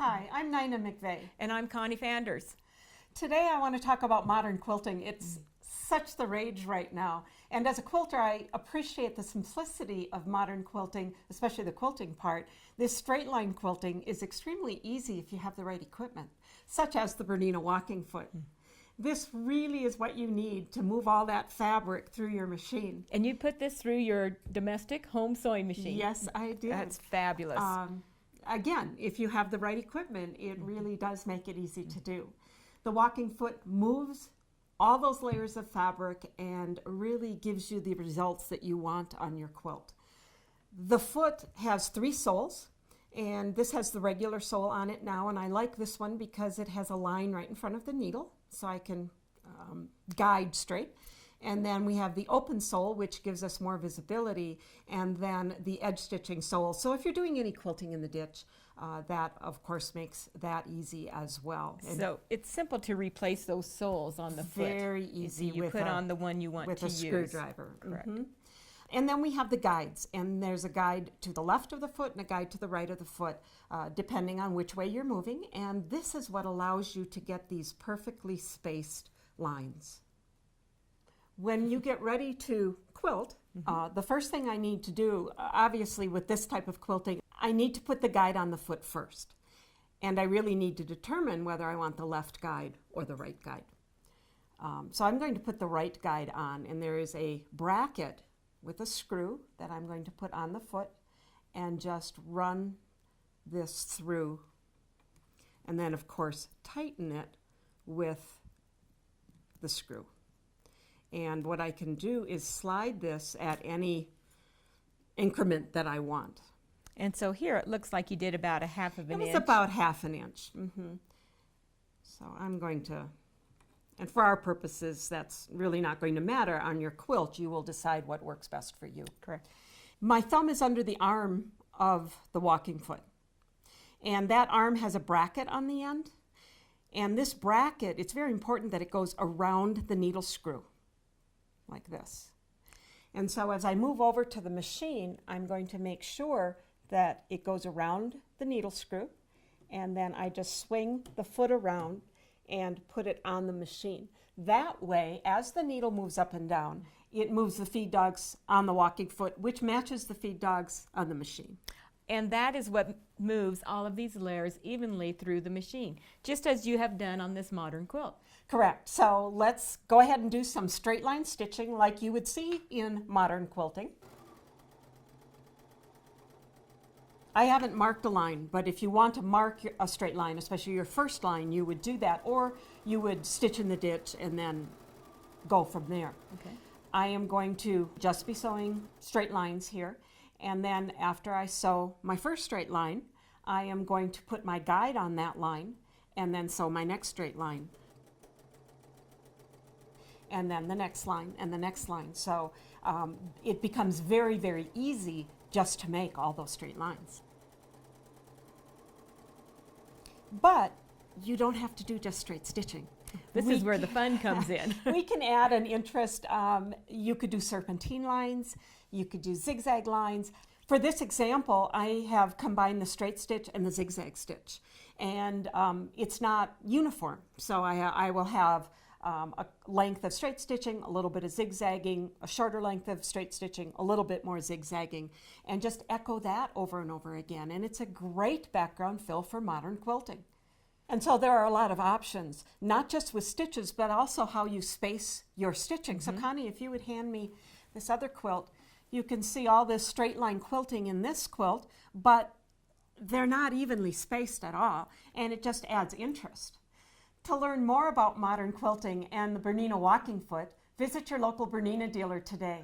Hi, I'm Nina McVeigh. And I'm Connie Fanders. Today I want to talk about modern quilting. It's such the rage right now. And as a quilter, I appreciate the simplicity of modern quilting, especially the quilting part. This straight line quilting is extremely easy if you have the right equipment, such as the BERNINA walking foot. This really is what you need to move all that fabric through your machine. And you put this through your domestic home sewing machine. Yes, I did. That's fabulous. Again, if you have the right equipment, it really does make it easy to do. The walking foot moves all those layers of fabric and really gives you the results that you want on your quilt. The foot has 3 soles, and this has the regular sole on it now, and I like this one because it has a line right in front of the needle, so I can guide straight. And then we have the open sole, which gives us more visibility, and then the edge stitching sole. So if you're doing any quilting in the ditch, that of course makes that easy as well. And so it's simple to replace those soles on the foot. Very easy. You put on the one you want to use. With a screwdriver. Correct. And then we have the guides, and there's a guide to the left of the foot and a guide to the right of the foot, depending on which way you're moving. And this is what allows you to get these perfectly spaced lines. When you get ready to quilt, the first thing I need to do, obviously with this type of quilting, I need to put the guide on the foot first. And I really need to determine whether I want the left guide or the right guide. So I'm going to put the right guide on, and there is a bracket with a screw that I'm going to put on the foot and just run this through. And then of course tighten it with the screw. And what I can do is slide this at any increment that I want. And so here it looks like you did about a half of an inch. It was about half an inch. So I'm going to, and for our purposes, that's really not going to matter. On your quilt, you will decide what works best for you. Correct. My thumb is under the arm of the walking foot. And that arm has a bracket on the end. And this bracket, it's very important that it goes around the needle screw, like this. And so as I move over to the machine, I'm going to make sure that it goes around the needle screw, and then I just swing the foot around and put it on the machine. That way, as the needle moves up and down, it moves the feed dogs on the walking foot, which matches the feed dogs on the machine. And that is what moves all of these layers evenly through the machine, just as you have done on this modern quilt. Correct. So let's go ahead and do some straight line stitching like you would see in modern quilting. I haven't marked a line, but if you want to mark a straight line, especially your first line, you would do that, or you would stitch in the ditch and then go from there. Okay. I am going to just be sewing straight lines here, and then after I sew my first straight line, I am going to put my guide on that line and then sew my next straight line. And then the next line and the next line. So it becomes very, very easy just to make all those straight lines. But you don't have to do just straight stitching. This is where the fun comes in. We can add an interest. You could do serpentine lines, you could do zigzag lines. For this example, I have combined the straight stitch and the zigzag stitch. And it's not uniform, so I will have a length of straight stitching, a little bit of zigzagging, a shorter length of straight stitching, a little bit more zigzagging, and just echo that over and over again. And it's a great background fill for modern quilting. And so there are a lot of options, not just with stitches, but also how you space your stitching. So Connie, if you would hand me this other quilt, you can see all this straight line quilting in this quilt, but they're not evenly spaced at all, and it just adds interest. To learn more about modern quilting and the BERNINA walking foot, visit your local BERNINA dealer today.